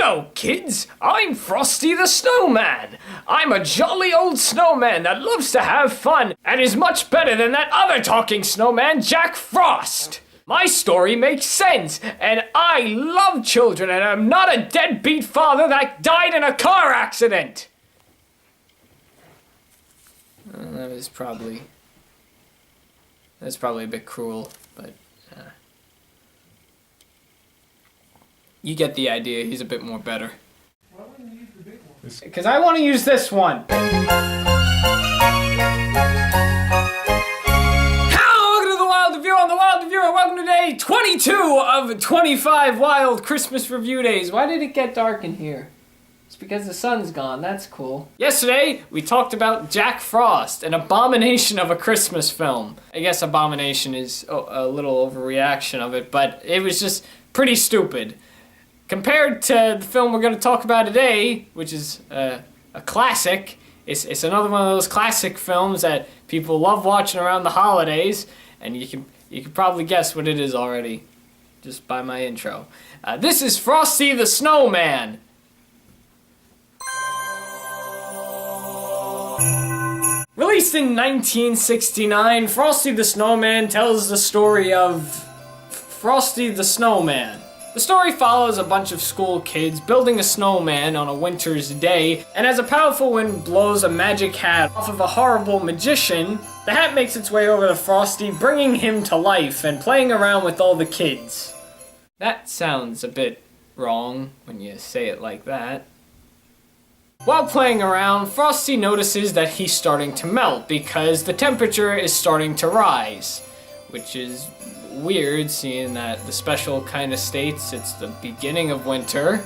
Hello, kids! I'm Frosty the Snowman! I'm a jolly old snowman that loves to have fun and is much better than that other talking snowman, Jack Frost! My story makes sense, and I love children, and I'm not a deadbeat father that died in a car accident! That's probably a bit cruel, but you get the idea. He's a bit more better. Why wouldn't you use the big one? Because I want to use this one. Hello, welcome to the Wild Review. I'm the Wild Reviewer, and welcome to day 22 of 25 Wild Christmas Review Days. Why did it get dark in here? It's because the sun's gone. That's cool. Yesterday, we talked about Jack Frost, an abomination of a Christmas film. I guess abomination is a little overreaction of it, but it was just pretty stupid. Compared to the film we're going to talk about today, which is a classic, it's another one of those classic films that people love watching around the holidays, and you can probably guess what it is already, just by my intro. This is Frosty the Snowman. Released in 1969, Frosty the Snowman tells the story of Frosty the Snowman. The story follows a bunch of school kids building a snowman on a winter's day, and as a powerful wind blows a magic hat off of a horrible magician, the hat makes its way over to Frosty, bringing him to life and playing around with all the kids. That sounds a bit wrong when you say it like that. While playing around, Frosty notices that he's starting to melt because the temperature is starting to rise, which is weird, seeing that the special kind of states it's the beginning of winter,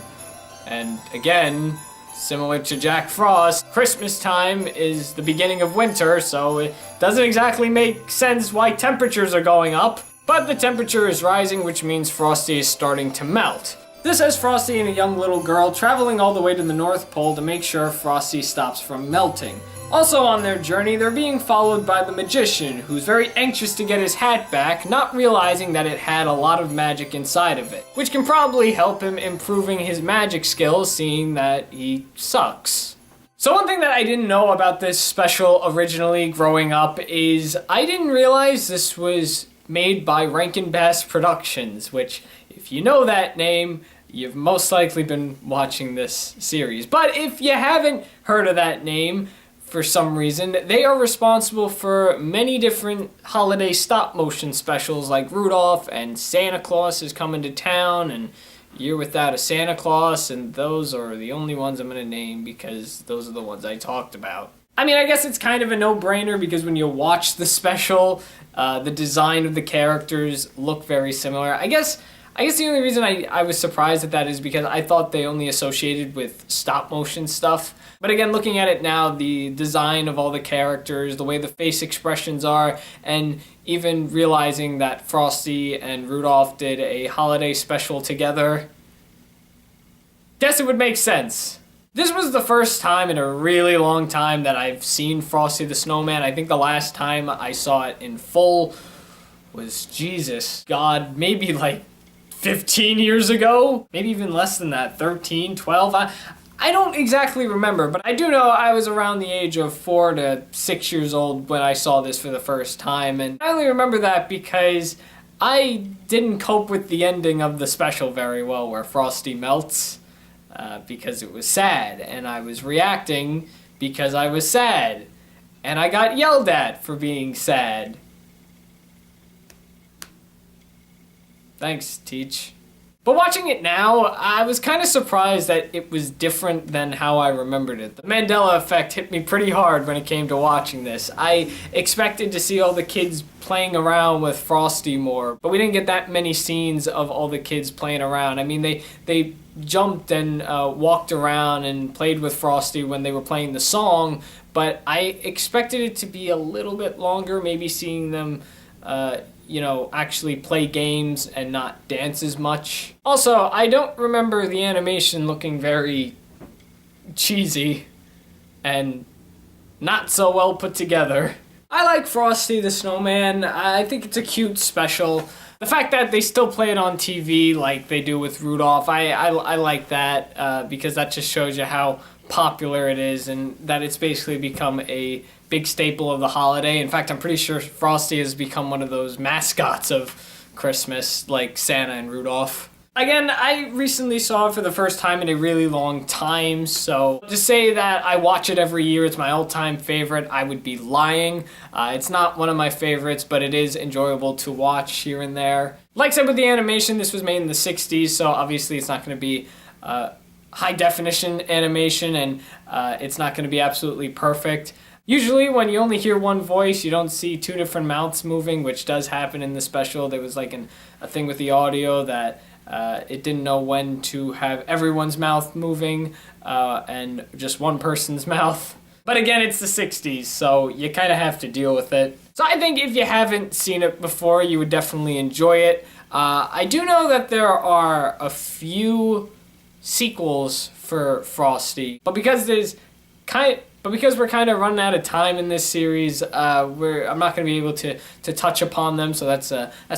and again, similar to Jack Frost, Christmas time is the beginning of winter, so it doesn't exactly make sense why temperatures are going up, but the temperature is rising, which means Frosty is starting to melt. This has Frosty and a young little girl traveling all the way to the North Pole to make sure Frosty stops from melting. Also on their journey, they're being followed by the magician, who's very anxious to get his hat back, not realizing that it had a lot of magic inside of it, which can probably help him improving his magic skills, seeing that he sucks. So one thing that I didn't know about this special originally growing up is I didn't realize this was made by Rankin Bass Productions, which, if you know that name, you've most likely been watching this series. But if you haven't heard of that name, for some reason, they are responsible for many different holiday stop-motion specials like Rudolph and Santa Claus is Coming to Town and Year Without a Santa Claus, and those are the only ones I'm going to name because those are the ones I talked about. I mean, I guess it's kind of a no-brainer because when you watch the special, the design of the characters look very similar. I guess the only reason I was surprised at that is because I thought they only associated with stop-motion stuff. But again, looking at it now, the design of all the characters, the way the face expressions are, and even realizing that Frosty and Rudolph did a holiday special together, guess it would make sense. This was the first time in a really long time that I've seen Frosty the Snowman. I think the last time I saw it in full was, Jesus, God, maybe like 15 years ago? Maybe even less than that, 13, 12? I don't exactly remember, but I do know I was around the age of 4 to 6 years old when I saw this for the first time, and I only remember that because I didn't cope with the ending of the special very well where Frosty melts, because it was sad, and I was reacting because I was sad, and I got yelled at for being sad. Thanks, Teach. But watching it now, I was kind of surprised that it was different than how I remembered it. The Mandela effect hit me pretty hard when it came to watching this. I expected to see all the kids playing around with Frosty more, but we didn't get that many scenes of all the kids playing around. I mean, they jumped and walked around and played with Frosty when they were playing the song, but I expected it to be a little bit longer, maybe seeing them actually play games and not dance as much. Also, I don't remember the animation looking very cheesy and not so well put together. I like Frosty the Snowman. I think it's a cute special. The fact that they still play it on TV like they do with Rudolph, I like that because that just shows you how popular it is and that it's basically become a big staple of the holiday. In fact, I'm pretty sure Frosty has become one of those mascots of Christmas, like Santa and Rudolph. Again, I recently saw it for the first time in a really long time, so to say that I watch it every year, it's my all-time favorite, I would be lying. It's not one of my favorites, but it is enjoyable to watch here and there. Like I said with the animation, this was made in the 60s, so obviously it's not going to be high-definition animation, and it's not going to be absolutely perfect. Usually when you only hear one voice, you don't see two different mouths moving, which does happen in the special. There was like a thing with the audio that it didn't know when to have everyone's mouth moving and just one person's mouth. But again, it's the 60s, so you kind of have to deal with it. So I think if you haven't seen it before, you would definitely enjoy it. I do know that there are a few sequels for Frosty, but because we're kind of running out of time in this series, I'm not going to be able to touch upon them, so that's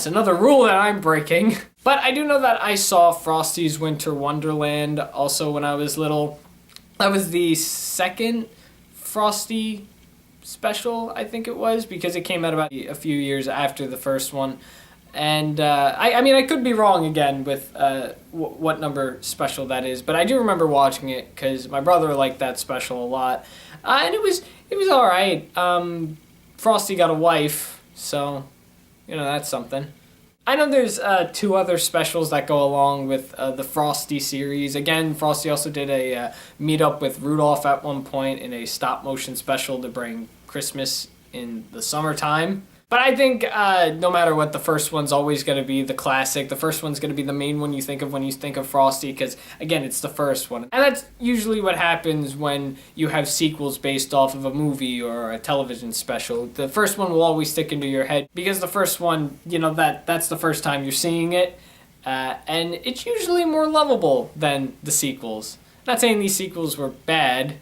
another rule that I'm breaking. But I do know that I saw Frosty's Winter Wonderland also when I was little. That was the second Frosty special, I think it was, because it came out about a few years after the first one. And I mean, I could be wrong again with what number special that is, but I do remember watching it because my brother liked that special a lot, and it was all right. Frosty got a wife, so you know that's something. I know there's two other specials that go along with the Frosty series. Again, Frosty also did a meet-up with Rudolph at one point in a stop-motion special to bring Christmas in the summertime. But I think no matter what, the first one's always going to be the classic. The first one's going to be the main one you think of when you think of Frosty because, again, it's the first one. And that's usually what happens when you have sequels based off of a movie or a television special. The first one will always stick into your head because the first one, you know, that's the first time you're seeing it. And it's usually more lovable than the sequels. Not saying these sequels were bad.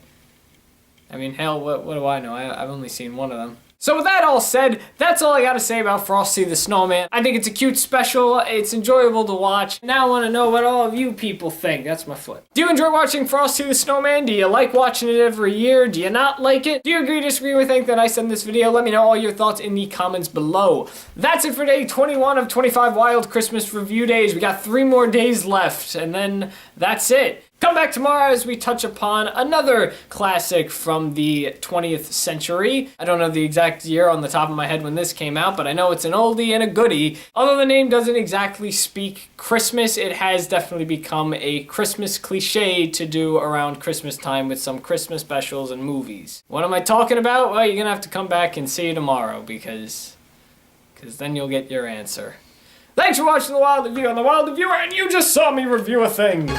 I mean, hell, what do I know? I've only seen one of them. So with that all said, that's all I gotta say about Frosty the Snowman. I think it's a cute special, it's enjoyable to watch. Now I wanna know what all of you people think. That's my foot. Do you enjoy watching Frosty the Snowman? Do you like watching it every year? Do you not like it? Do you agree, disagree with anything that I said in this video? Let me know all your thoughts in the comments below. That's it for day 21 of 25 Wild Christmas Review Days. We got 3 more days left, and then that's it. Come back tomorrow as we touch upon another classic from the 20th century. I don't know the exact year on the top of my head when this came out, but I know it's an oldie and a goodie. Although the name doesn't exactly speak Christmas, it has definitely become a Christmas cliche to do around Christmas time with some Christmas specials and movies. What am I talking about? Well, you're gonna have to come back and see tomorrow because then you'll get your answer. Thanks for watching The Wild Review. I'm The Wild Reviewer, and you just saw me review a thing.